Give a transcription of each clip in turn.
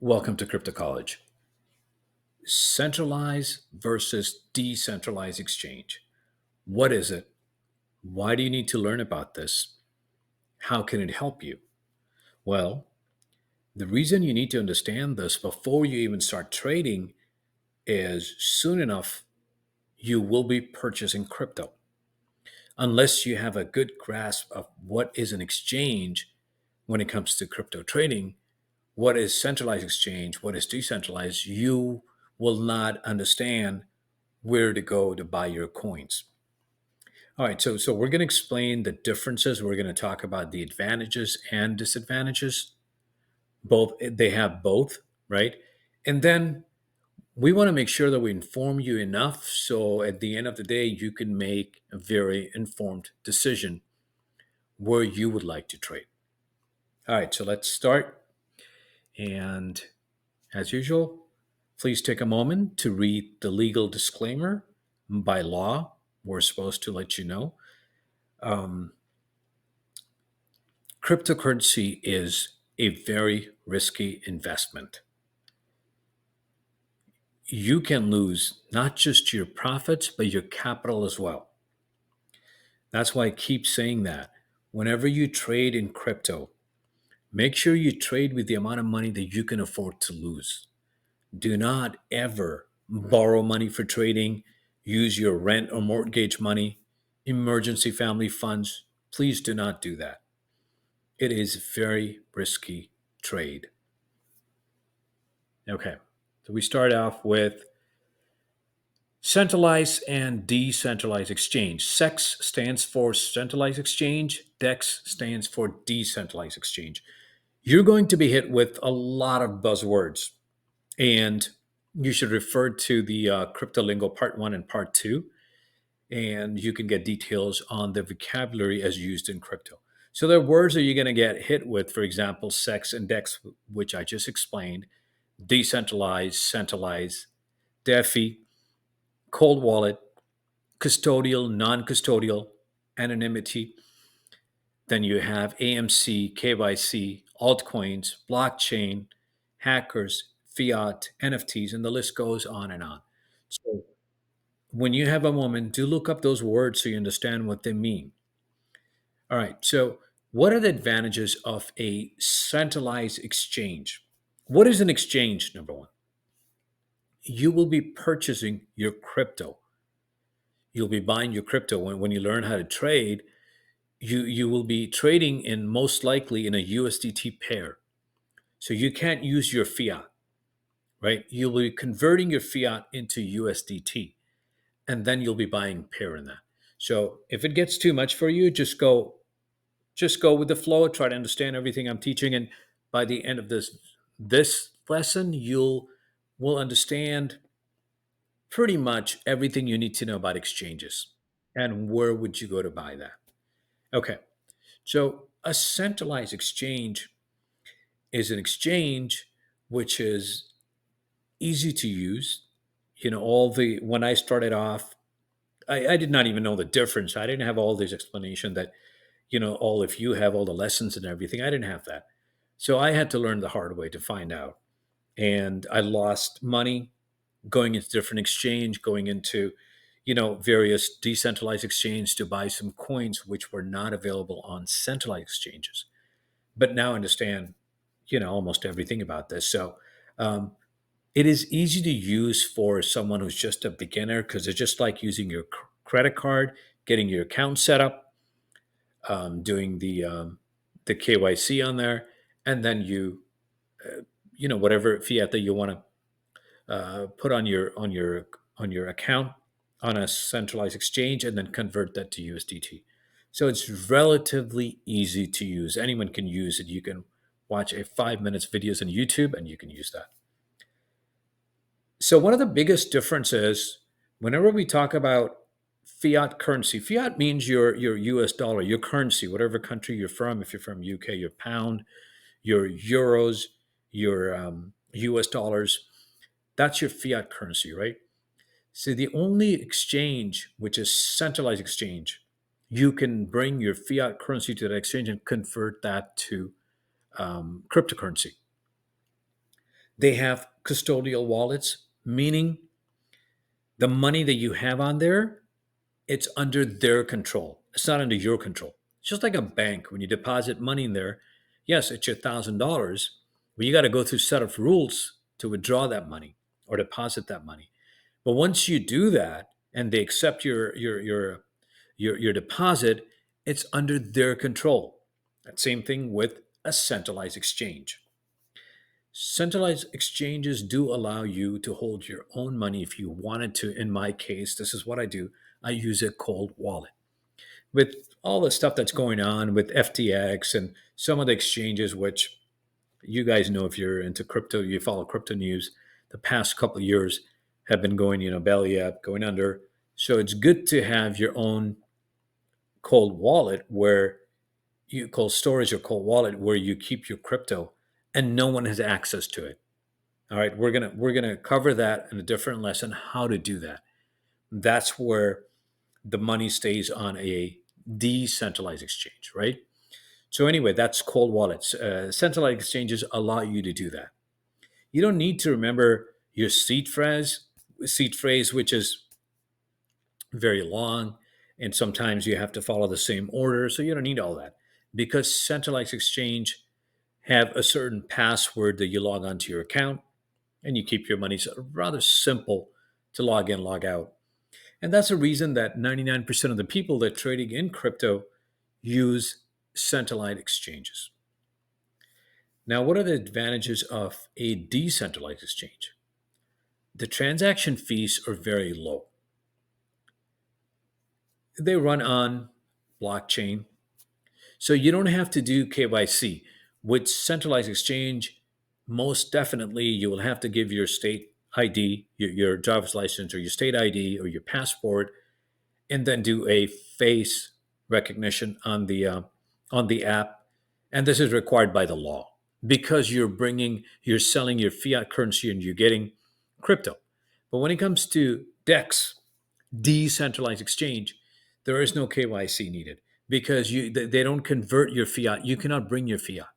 Welcome to Crypto College. Centralized versus decentralized exchange. What is it? Why do you need to learn about this? How can it help you? Well, the reason you need to understand this before you even start trading is soon enough you will be purchasing crypto. Unless you have a good grasp of what is an exchange when it comes to crypto trading, what is centralized exchange, what is decentralized, you will not understand where to go to buy your coins. All right, so we're going to explain the differences. We're going to talk about the advantages and disadvantages. Both they have both, right? And then we want to make sure that we inform you enough so at the end of the day you can make a very informed decision where you would like to trade. All right, so let's start. And as usual, please take a moment to read the legal disclaimer. By law, we're supposed to let you know. Um, Cryptocurrency is a very risky investment. You can lose not just your profits, but your capital as well. That's why I keep saying that. Whenever you trade in crypto, make sure you trade with the amount of money that you can afford to lose. Do not ever borrow money for trading, use your rent or mortgage money, emergency family funds. Please do not do that. It is very risky trade. Okay, so we start off with centralized and decentralized exchange. CEX stands for centralized exchange, DEX stands for decentralized exchange. You're going to be hit with a lot of buzzwords, and you should refer to the Crypto Lingo Part 1 and Part 2, and you can get details on the vocabulary as used in crypto. So there are words that you're going to get hit with, for example, CEX and DEX, which I just explained, decentralized, centralized, DeFi, cold wallet, custodial, non custodial, anonymity. Then you have AMC, KYC, altcoins, blockchain, hackers, fiat, NFTs, and the list goes on and on. So when you have a moment, do look up those words so you understand what they mean. All right. So, what are the advantages of a centralized exchange? What is an exchange? Number one, you will be purchasing your crypto. You'll be buying your crypto when you learn how to trade. You will be trading in most likely in a USDT pair. So you can't use your fiat, right? You'll be converting your fiat into USDT, and then you'll be buying pair in that. So if it gets too much for you, just go with the flow. Try to understand everything I'm teaching, and by the end of this lesson, you'll will understand pretty much everything you need to know about exchanges and where would you go to buy that. Okay, so a centralized exchange is an exchange which is easy to use. All the when I started off, I did not even know the difference. I didn't have all this explanation that all if you have all the lessons and everything. I didn't have that. So I had to learn the hard way to find out. And I lost money going into different exchange, going into, various decentralized exchange to buy some coins which were not available on centralized exchanges. But now I understand, almost everything about this. So um, it is easy to use for someone who's just a beginner because it's just like using your credit card, getting your account set up, doing the KYC on there, and then whatever fiat that you want to put on your account on a centralized exchange, and then convert that to USDT. So it's relatively easy to use. Anyone can use it. You can watch a 5 minutes videos on YouTube, and you can use that. So one of the biggest differences whenever we talk about fiat currency, fiat means your US dollar, your currency, whatever country you're from. If you're from UK, your pound, your euros, your US dollars, that's your fiat currency, right? So the only exchange, which is centralized exchange, you can bring your fiat currency to that exchange and convert that to cryptocurrency. They have custodial wallets, meaning the money that you have on there, it's under their control. It's not under your control. It's just like a bank. When you deposit money in there, yes, it's your $1,000, but you got to go through a set of rules to withdraw that money or deposit that money. But once you do that and they accept your deposit, it's under their control. That same thing with a centralized exchange. Centralized exchanges do allow you to hold your own money if you wanted to. In my case, this is what I do. I use a cold wallet. With all the stuff that's going on with FTX and some of the exchanges, which you guys know if you're into crypto, you follow crypto news, the past couple of years have been going, belly up, going under. So it's good to have your own cold wallet where you cold storage or cold wallet where you keep your crypto and no one has access to it. All right, we're gonna cover that in a different lesson how to do that. That's where the money stays on a decentralized exchange, right? So anyway, that's cold wallets. Centralized exchanges allow you to do that. You don't need to remember your seed phrase, which is very long, and sometimes you have to follow the same order. So you don't need all that because centralized exchange have a certain password that you log onto your account and you keep your money. So rather simple to log in, log out. And that's a reason that 99% of the people that are trading in crypto use centralized exchanges. Now, what are the advantages of a decentralized exchange? The transaction fees are very low. They run on blockchain, so you don't have to do KYC. With centralized exchange, most definitely you will have to give your state ID, your driver's license, or your state ID, or your passport, and then do a face recognition on the app. And this is required by the law because you're selling your fiat currency and you're getting crypto. But when it comes to DEX, decentralized exchange, there is no KYC needed because they don't convert your fiat. You cannot bring your fiat.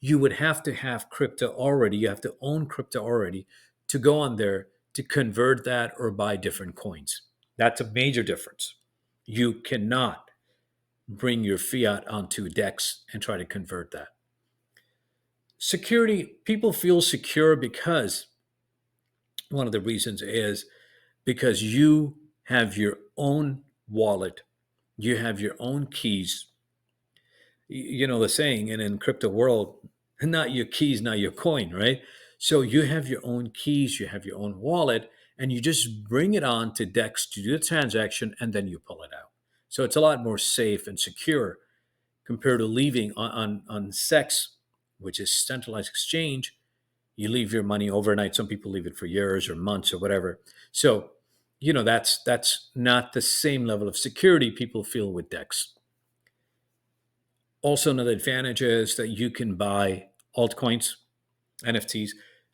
You would have to have crypto already. You have to own crypto already to go on there to convert that or buy different coins. That's a major difference. You cannot bring your fiat onto DEX and try to convert that. Security, people feel secure because one of the reasons is because you have your own wallet, you have your own keys. You know the saying, and in crypto world, not your keys, not your coin, right? So you have your own keys, you have your own wallet, and you just bring it on to DEX to do the transaction, and then you pull it out. So it's a lot more safe and secure compared to leaving on CEX, which is centralized exchange. You leave your money overnight. Some people leave it for years or months or whatever. So, that's not the same level of security people feel with DEX. Also, another advantage is that you can buy altcoins, NFTs,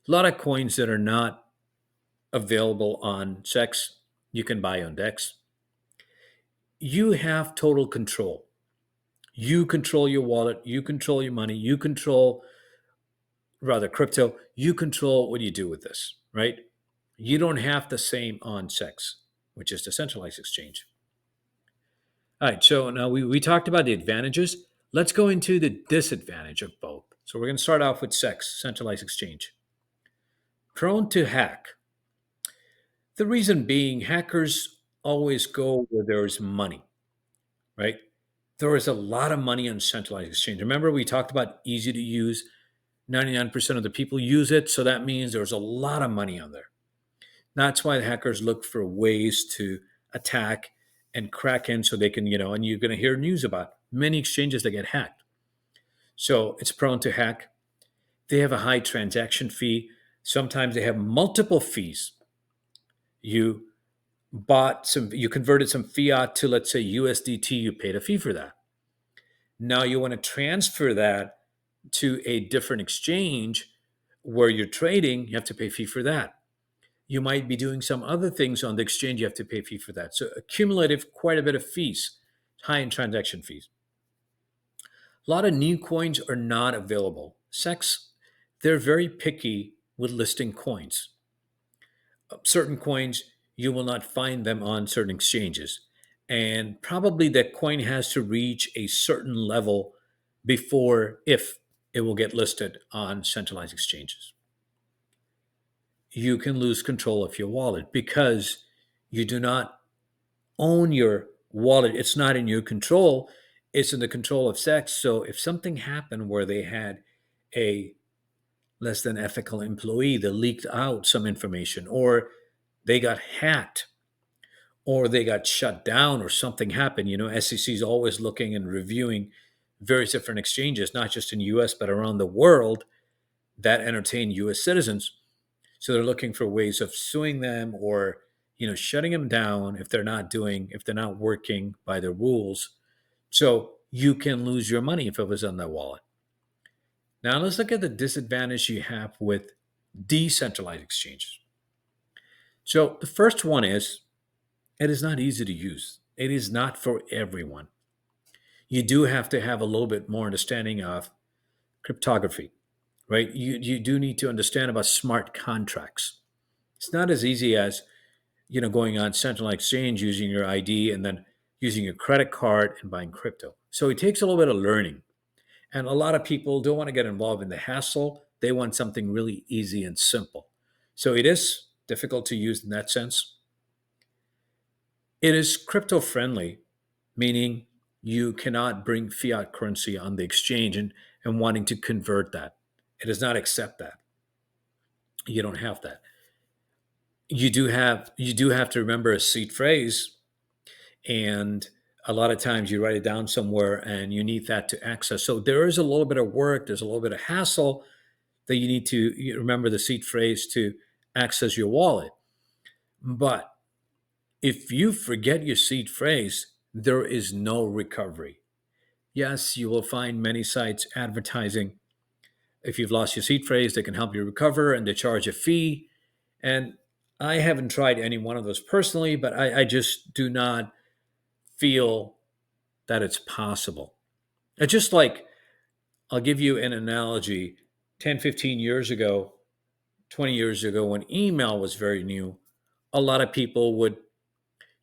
a lot of coins that are not available on CEX, you can buy on DEX. You have total control. You control your wallet, you control your money, you control, rather, crypto, you control what you do with this, right? You don't have the same on CEX, which is the centralized exchange. All right, so now we talked about the advantages. Let's go into the disadvantage of both. So we're going to start off with CEX, centralized exchange. Prone to hack. The reason being, hackers always go where there is money, right? There is a lot of money on centralized exchange. Remember, we talked about easy to use. 99% of the people use it, so that means there's a lot of money on there. That's why the hackers look for ways to attack and crack in so they can, and you're going to hear news about many exchanges that get hacked. So it's prone to hack. They have a high transaction fee. Sometimes they have multiple fees. You you converted some fiat to, let's say, USDT, you paid a fee for that. Now you want to transfer that to a different exchange where you're trading, you have to pay a fee for that. You might be doing some other things on the exchange, you have to pay a fee for that. So accumulative, quite a bit of fees, high in transaction fees. A lot of new coins are not available. CEX, they're very picky with listing coins. Certain coins, you will not find them on certain exchanges. And probably that coin has to reach a certain level before, if it will get listed on centralized exchanges. You can lose control of your wallet because you do not own your wallet. It's not in your control, it's in the control of CEX. So if something happened where they had a less than ethical employee that leaked out some information, or they got hacked, or they got shut down, or something happened, SEC is always looking and reviewing various different exchanges, not just in US, but around the world that entertain US citizens. So they're looking for ways of suing them, or shutting them down if they're not working by the rules. So you can lose your money if it was on that wallet. Now let's look at the disadvantage you have with decentralized exchanges. So the first one is it is not easy to use. It is not for everyone. You do have to have a little bit more understanding of cryptography, right? You do need to understand about smart contracts. It's not as easy as going on central exchange using your ID and then using your credit card and buying crypto. So it takes a little bit of learning. And a lot of people don't want to get involved in the hassle. They want something really easy and simple. So it is difficult to use in that sense. It is crypto friendly, meaning you cannot bring fiat currency on the exchange and wanting to convert that. It does not accept that. You don't have that. You do have to remember a seed phrase, and a lot of times you write it down somewhere and you need that to access. So there is a little bit of work, there's a little bit of hassle that you need to remember the seed phrase to access your wallet. But if you forget your seed phrase, there is no recovery. Yes, you will find many sites advertising if you've lost your seed phrase, they can help you recover and they charge a fee. And I haven't tried any one of those personally, but I just do not feel that it's possible. It's just like, I'll give you an analogy. 10, 15 years ago, 20 years ago, when email was very new, a lot of people would,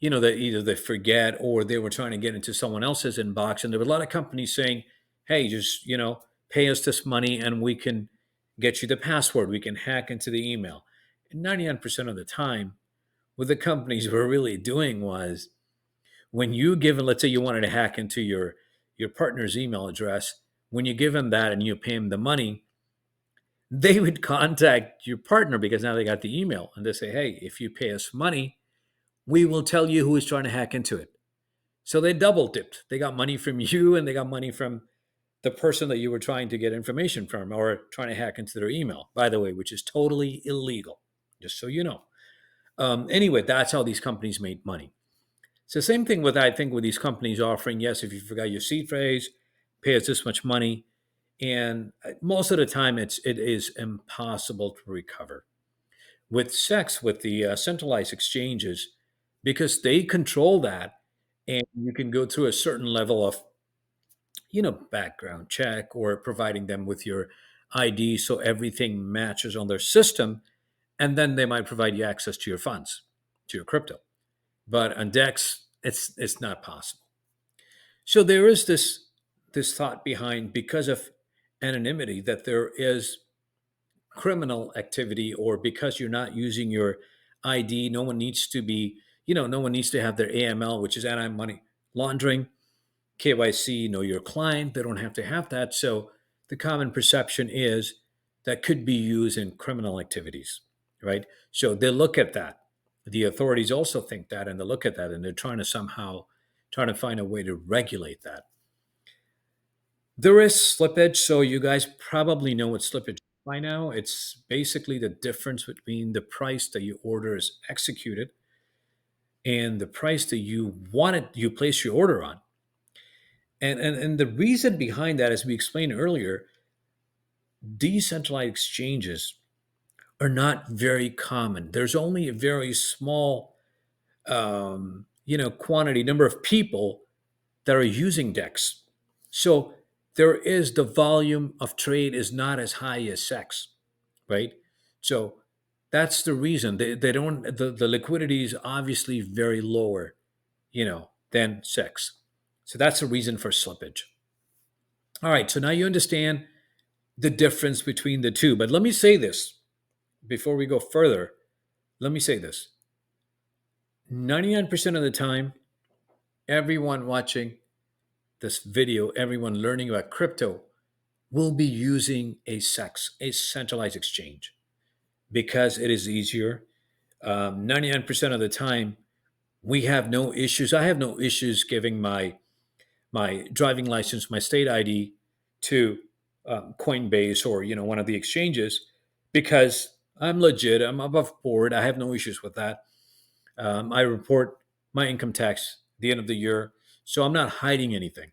that either they forget or they were trying to get into someone else's inbox. And there were a lot of companies saying, hey, just, pay us this money and we can get you the password. We can hack into the email. And 99% of the time, what the companies were really doing was, when you give them, let's say you wanted to hack into your partner's email address, when you give them that and you pay them the money, they would contact your partner because now they got the email and they say, hey, if you pay us money, we will tell you who is trying to hack into it. So they double dipped. They got money from you and they got money from the person that you were trying to get information from or trying to hack into their email, by the way, which is totally illegal, just so you know. Anyway, that's how these companies made money. So same thing with, I think, with these companies offering, yes, if you forgot your seed phrase, pay us this much money. And most of the time, it is impossible to recover. With SEX, with the centralized exchanges, because they control that, and you can go through a certain level of background check or providing them with your ID so everything matches on their system, and then they might provide you access to your funds, to your crypto. But on DEX, it's not possible. So there is this thought behind, because of anonymity, that there is criminal activity, or because you're not using your ID, no one needs to be, no one needs to have their AML, which is anti-money laundering, KYC, know your client. They don't have to have that. So the common perception is that could be used in criminal activities, right? So they look at that. The authorities also think that, and they look at that, and they're trying to find a way to regulate that. There is slippage. So you guys probably know what slippage is by now. It's basically the difference between the price that your order is executed and the price that you place your order on. And the reason behind that, as we explained earlier, decentralized exchanges are not very common. There's only a very small, quantity, number of people that are using DEX. So the volume of trade is not as high as SEX, right? So that's the reason they don't, the liquidity is obviously very lower, than CEX. So that's the reason for slippage. All right, so now you understand the difference between the two. But let me say this before we go further. Let me say this: 99% of the time, everyone watching this video, everyone learning about crypto, will be using a CEX, a centralized exchange, because it is easier. 99% of the time, we have no issues. I have no issues giving my driving license, my state ID to Coinbase or one of the exchanges, because I'm legit. I'm above board. I have no issues with that. I report my income tax at the end of the year, so I'm not hiding anything.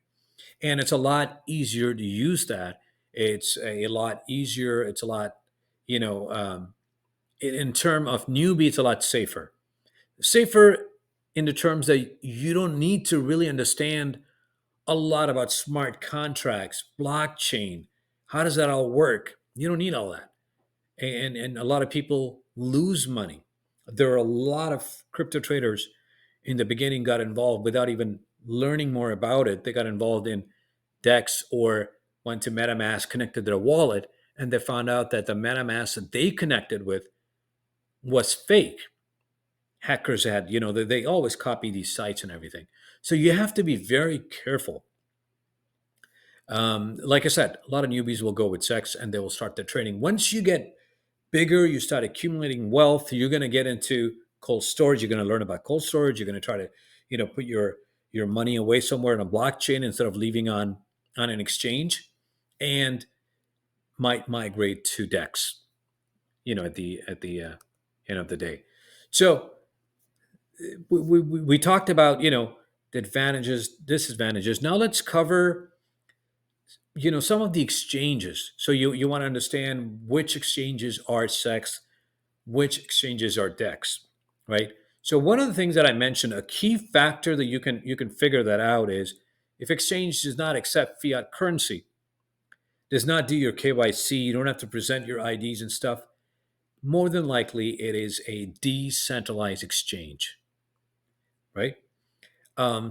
And it's a lot easier to use that. It's a lot easier. It's a lot, you know, um, in term of newbie, it's a lot safer. Safer in the terms that you don't need to really understand a lot about smart contracts, blockchain. How does that all work? You don't need all that. And a lot of people lose money. There are a lot of crypto traders in the beginning got involved without even learning more about it. They got involved in DEX or went to MetaMask, connected their wallet, and they found out that the MetaMask that they connected with was fake. Hackers had, they always copy these sites and everything. So you have to be very careful. Like I said, a lot of newbies will go with sex and they will start their trading. Once you get bigger, you start accumulating wealth, you're going to get into cold storage. You're going to learn about cold storage. You're going to try to, put your money away somewhere in a blockchain instead of leaving on an exchange, and might migrate to DEX. At the end of the day. So we talked about the advantages, disadvantages. Now let's cover some of the exchanges. So you want to understand which exchanges are sex, which exchanges are DEX, right? So one of the things that I mentioned, a key factor that you can figure that out is if exchange does not accept fiat currency, does not do your KYC, you don't have to present your IDs and stuff. More than likely, it is a decentralized exchange, right?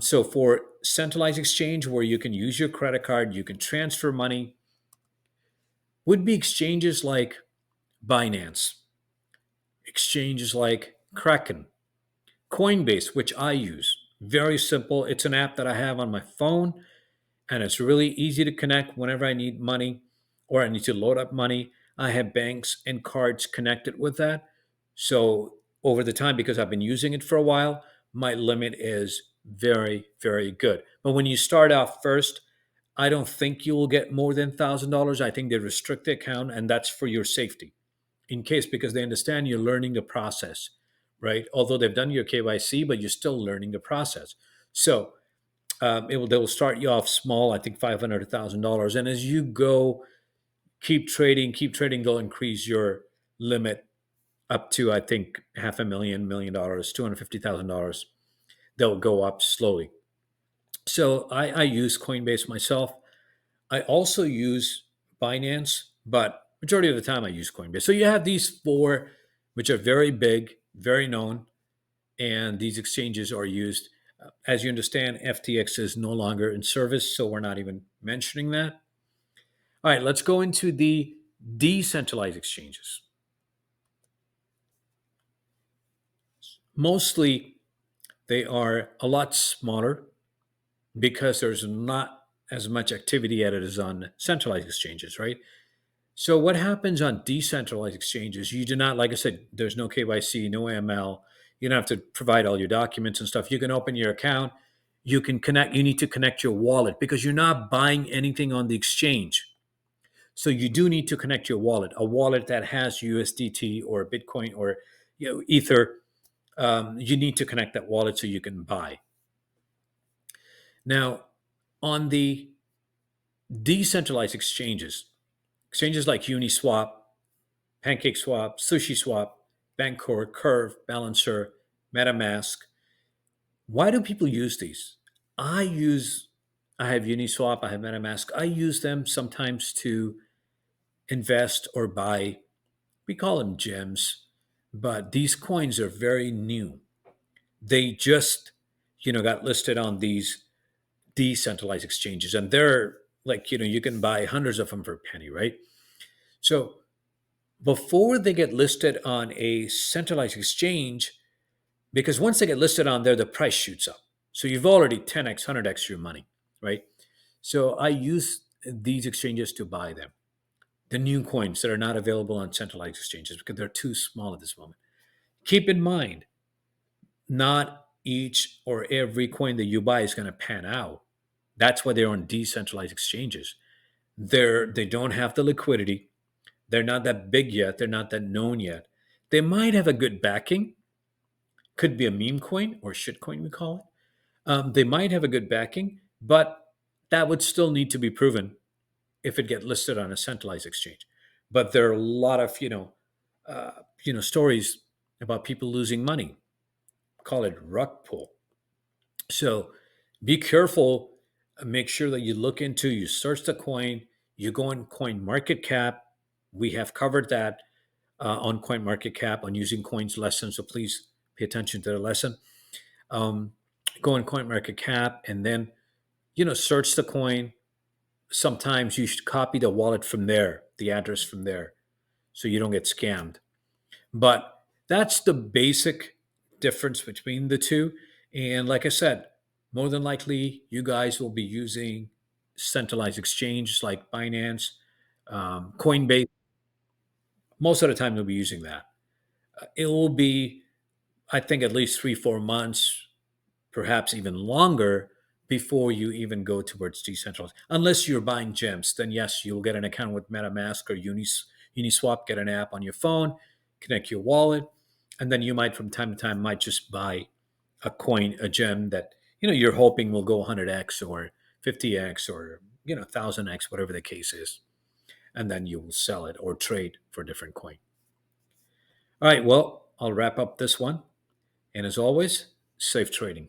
So for centralized exchange, where you can use your credit card, you can transfer money, would be exchanges like Binance, exchanges like Kraken, Coinbase, which I use. Very simple. It's an app that I have on my phone, and it's really easy to connect whenever I need money or I need to load up money. I have banks and cards connected with that. So over the time, because I've been using it for a while, my limit is very, very good. But when you start out first, I don't think you will get more than $1,000. I think they restrict the account, and that's for your safety in case, because they understand you're learning the process, right? Although they've done your KYC, but you're still learning the process. So they will start you off small, I think $500 to $1,000. And as you go, keep trading, they'll increase your limit up to, I think, half a million, $1 million, $250,000. They'll go up slowly. So I use Coinbase myself. I also use Binance, but majority of the time I use Coinbase. So you have these four, which are very big, very known, and these exchanges are used. As you understand, FTX is no longer in service, so we're not even mentioning that. All right, let's go into the decentralized exchanges. Mostly, they are a lot smaller because there's not as much activity at it as on centralized exchanges, right? So what happens on decentralized exchanges? You do not, like I said, there's no KYC, no AML. You don't have to provide all your documents and stuff. You can open your account. You can connect. You need to connect your wallet because you're not buying anything on the exchange. So you do need to connect your wallet, a wallet that has USDT or Bitcoin or Ether. You need to connect that wallet so you can buy. Now, on the decentralized exchanges, exchanges like Uniswap, PancakeSwap, SushiSwap, Bancor, Curve, Balancer, MetaMask. Why do people use these? I use, I have Uniswap, I have MetaMask. I use them sometimes to invest or buy We call them gems, but these coins are very new. They just, got listed on these decentralized exchanges, and they're like, you can buy hundreds of them for a penny, right? So before they get listed on a centralized exchange, because once they get listed on there, the price shoots up. So you've already 10x, 100x your money, right? So I use these exchanges to buy them, the new coins that are not available on centralized exchanges because they're too small at this moment. Keep in mind, not each or every coin that you buy is going to pan out. That's why they're on decentralized exchanges. They don't have the liquidity. They're not that big yet. They're not that known yet. They might have a good backing. Could be a meme coin or shit coin, we call it. They might have a good backing, but that would still need to be proven if it get listed on a centralized exchange. But there are a lot of stories about people losing money. Call it rug pull. So be careful. Make sure that you look into, you search the coin, you go on Coin Market Cap. We have covered that on Coin Market Cap on using coins lesson. So please pay attention to the lesson. Um, Go on Coin Market Cap and then search the coin. Sometimes you should copy the wallet from there, the address from there, so you don't get scammed. But that's the basic difference between the two. And like I said, more than likely, you guys will be using centralized exchanges like Binance, Coinbase. Most of the time, they'll be using that. It will be, I think, at least 3, 4 months, perhaps even longer before you even go towards decentralized. Unless you're buying gems, then yes, you'll get an account with MetaMask or Uniswap, get an app on your phone, connect your wallet, and then you might from time to time might just buy a coin, a gem that you're hoping will go 100x or 50x or 1000x, whatever the case is, and then you will sell it or trade for a different coin. All right, well, I'll wrap up this one, and as always, safe trading.